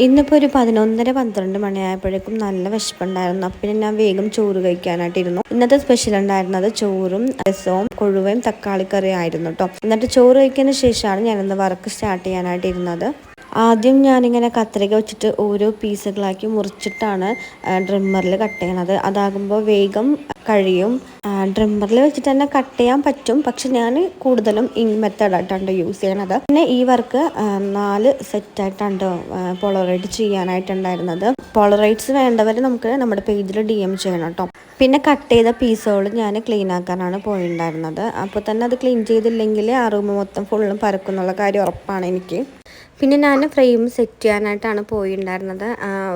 ഇന്നിപ്പോൾ ഒരു 11:30-12 മണിയായപ്പോഴേക്കും നല്ല വിശപ്പുണ്ടായിരുന്നു. അപ്പം പിന്നെ ഞാൻ വേഗം ചോറ് കഴിക്കാനായിട്ടിരുന്നു. ഇന്നത്തെ സ്പെഷ്യൽ ഉണ്ടായിരുന്നത് ചോറും രസവും കൊഴുവയും തക്കാളിക്കറിയും ആയിരുന്നു കേട്ടോ. എന്നിട്ട് ചോറ് കഴിക്കുന്നതിന് ശേഷമാണ് ഞാനിന്ന് വർക്ക് സ്റ്റാർട്ട് ചെയ്യാനായിട്ടിരുന്നത്. ആദ്യം ഞാനിങ്ങനെ കത്രിക വെച്ചിട്ട് ഓരോ പീസുകളാക്കി മുറിച്ചിട്ടാണ് ഡ്രിമ്മറിൽ കട്ട് ചെയ്യണത്. അതാകുമ്പോൾ വേഗം കഴിയും. ഡ്രിമ്മറിൽ വെച്ചിട്ട് തന്നെ കട്ട് ചെയ്യാൻ പറ്റും, പക്ഷെ ഞാൻ കൂടുതലും ഈ മെത്തേഡായിട്ടാണ് യൂസ് ചെയ്യണത്. പിന്നെ ഈ വർക്ക് 4 സെറ്റായിട്ടാണ് പോളറൈഡ് ചെയ്യാനായിട്ടുണ്ടായിരുന്നത്. പോളറൈഡ്സ് വേണ്ടവർ നമുക്ക് നമ്മുടെ പേജിൽ DM ചെയ്യണം കേട്ടോ. പിന്നെ കട്ട് ചെയ്ത പീസുകൾ ഞാൻ ക്ലീൻ ആക്കാനാണ് പോയിട്ടുണ്ടായിരുന്നത്. അപ്പോൾ തന്നെ അത് ക്ലീൻ ചെയ്തില്ലെങ്കിൽ ആ റൂം മൊത്തം ഫുള്ളും പരക്കുന്നുള്ള കാര്യം ഉറപ്പാണ് എനിക്ക്. പിന്നെ ഞാൻ ഫ്രെയിം സെറ്റ് ചെയ്യാനായിട്ടാണ് പോയിട്ടുണ്ടായിരുന്നത്.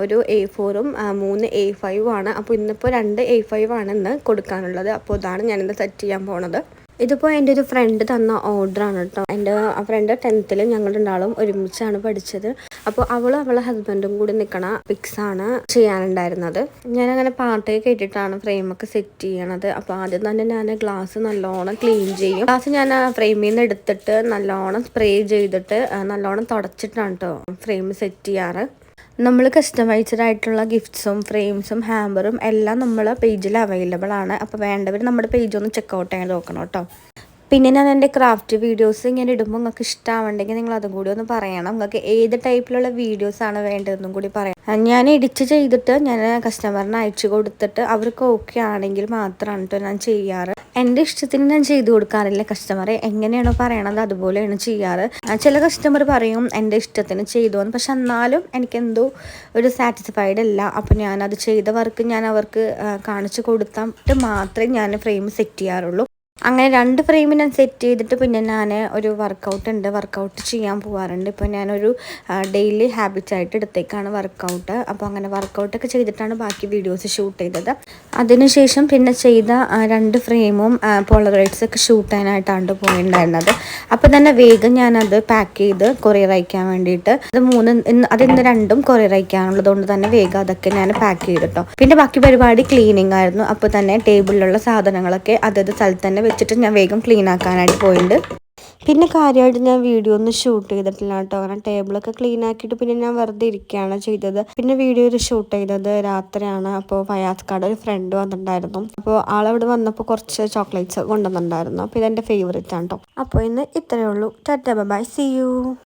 ഒരു A4ഉം 3 A5 ആണ്. അപ്പോൾ ഇന്നിപ്പോൾ 2 A5 ആണ് ഇന്ന് കൊടുക്കാനുള്ളത്. അപ്പോൾ ഇതാണ് ഞാനിന്ന് സെറ്റ് ചെയ്യാൻ പോണത്. ഇതിപ്പോൾ എൻ്റെ ഒരു ഫ്രണ്ട് തന്ന ഓർഡറാണ് കേട്ടോ. എൻ്റെ ഫ്രണ്ട് 10th ഞങ്ങൾ രണ്ടാളും ഒരുമിച്ചാണ് പഠിച്ചത്. അപ്പോൾ അവളെ ഹസ്ബൻഡും കൂടി നിൽക്കണ പിക്സാണ് ചെയ്യാനുണ്ടായിരുന്നത്. ഞാനങ്ങനെ പാട്ടൊക്കെ കേട്ടിട്ടാണ് ഫ്രെയിമൊക്കെ സെറ്റ് ചെയ്യണത്. അപ്പോൾ ആദ്യം തന്നെ ഞാൻ ഗ്ലാസ് നല്ലോണം ക്ലീൻ ചെയ്യും. ഗ്ലാസ് ഞാൻ ഫ്രെയിമിൽ നിന്ന് എടുത്തിട്ട് നല്ലോണം സ്പ്രേ ചെയ്തിട്ട് നല്ലോണം തുടച്ചിട്ടാണ് കേട്ടോ ഫ്രെയിം സെറ്റ് ചെയ്യാറ്. നമ്മൾ കസ്റ്റമൈസ്ഡ് ആയിട്ടുള്ള ഗിഫ്റ്റ്സും ഫ്രെയിംസും ഹാമ്പറും എല്ലാം നമ്മളെ പേജിൽ അവൈലബിൾ ആണ്. അപ്പോൾ വേണ്ടവർ നമ്മുടെ പേജ് ഒന്ന് ചെക്കൗട്ട് ചെയ്ത് നോക്കണം കേട്ടോ. പിന്നെ ഞാൻ എൻ്റെ ക്രാഫ്റ്റ് വീഡിയോസ് ഇങ്ങനെ ഇടുമ്പോൾ നിങ്ങൾക്ക് ഇഷ്ടമാവുണ്ടെങ്കിൽ നിങ്ങൾ അതും കൂടി ഒന്ന് പറയണം. നിങ്ങൾക്ക് ഏത് ടൈപ്പിലുള്ള വീഡിയോസാണ് വേണ്ടതെന്നും കൂടി പറയാം. ഞാൻ എഡിറ്റ് ചെയ്തിട്ട് ഞാൻ കസ്റ്റമറിന് അയച്ചു കൊടുത്തിട്ട് അവർക്ക് ഓക്കെ ആണെങ്കിൽ മാത്രമാണ് കേട്ടോ ഞാൻ ചെയ്യാറ്. എൻ്റെ ഇഷ്ടത്തിന് ഞാൻ ചെയ്തു കൊടുക്കാറില്ല. കസ്റ്റമറെ എങ്ങനെയാണോ പറയണത് അതുപോലെയാണ് ചെയ്യാറ്. ചില കസ്റ്റമർ പറയും എൻ്റെ ഇഷ്ടത്തിന് ചെയ്തു എന്ന്, പക്ഷെ എന്നാലും എനിക്കെന്തോ ഒരു സാറ്റിസ്ഫൈഡ് അല്ല. അപ്പോൾ ഞാനത് ചെയ്ത വർക്ക് ഞാൻ അവർക്ക് കാണിച്ചു കൊടുത്തിട്ട് മാത്രമേ ഞാൻ ഫ്രെയിം സെറ്റ് ചെയ്യാറുള്ളൂ. അങ്ങനെ 2 ഫ്രെയിം ഞാൻ സെറ്റ് ചെയ്തിട്ട് പിന്നെ ഞാൻ ഒരു വർക്കൗട്ട് ചെയ്യാൻ പോകാറുണ്ട്. ഇപ്പോൾ ഞാനൊരു ഡെയിലി ഹാബിറ്റായിട്ട് എടുത്തേക്കാണ് വർക്കൗട്ട്. അപ്പോൾ അങ്ങനെ വർക്കൗട്ടൊക്കെ ചെയ്തിട്ടാണ് ബാക്കി വീഡിയോസ് ഷൂട്ട് ചെയ്തത്. അതിനുശേഷം പിന്നെ ചെയ്ത 2 ഫ്രെയിമും പോളറൈഡ്സൊക്കെ ഷൂട്ട് ചെയ്യാനായിട്ടാണ് പോയിട്ടുണ്ടായിരുന്നത്. അപ്പോൾ തന്നെ വേഗം ഞാനത് പാക്ക് ചെയ്ത് കൊറിയർ അയക്കാൻ വേണ്ടിയിട്ട് അത് ഇന്ന് 2ഉം കൊറിയർ അയക്കാനുള്ളത് കൊണ്ട് തന്നെ വേഗം അതൊക്കെ ഞാൻ പാക്ക് ചെയ്തിട്ടോ. പിന്നെ ബാക്കി പരിപാടി ക്ലീനിങ് ആയിരുന്നു. അപ്പോൾ തന്നെ ടേബിളിലുള്ള സാധനങ്ങളൊക്കെ അതത് സ്ഥലത്ത് തന്നെ വെച്ചിട്ട് ഞാൻ വേഗം ക്ലീൻ ആക്കാനായിട്ട് പോയിട്ടുണ്ട്. പിന്നെ കാര്യമായിട്ട് ഞാൻ വീഡിയോ ഒന്നും ഷൂട്ട് ചെയ്തിട്ടില്ല കേട്ടോ. അങ്ങനെ ടേബിളൊക്കെ ക്ലീൻ ആക്കിയിട്ട് പിന്നെ ഞാൻ വെറുതെ ഇരിക്കുകയാണ് ചെയ്തത്. പിന്നെ വീഡിയോ ഷൂട്ട് ചെയ്തത് രാത്രിയാണ്. അപ്പോൾ ഫയാസ്കാട് ഒരു ഫ്രണ്ട് വന്നിട്ടുണ്ടായിരുന്നു. അപ്പോൾ ആളവിടെ വന്നപ്പോൾ കുറച്ച് ചോക്ലേറ്റ്സ് കൊണ്ടുവന്നിട്ടുണ്ടായിരുന്നു. അപ്പോൾ ഇതെൻ്റെ ഫേവറേറ്റ് ആണ് കേട്ടോ. അപ്പോൾ ഇന്ന് ഇത്രയേ ഉള്ളൂ. Tata bye, see U.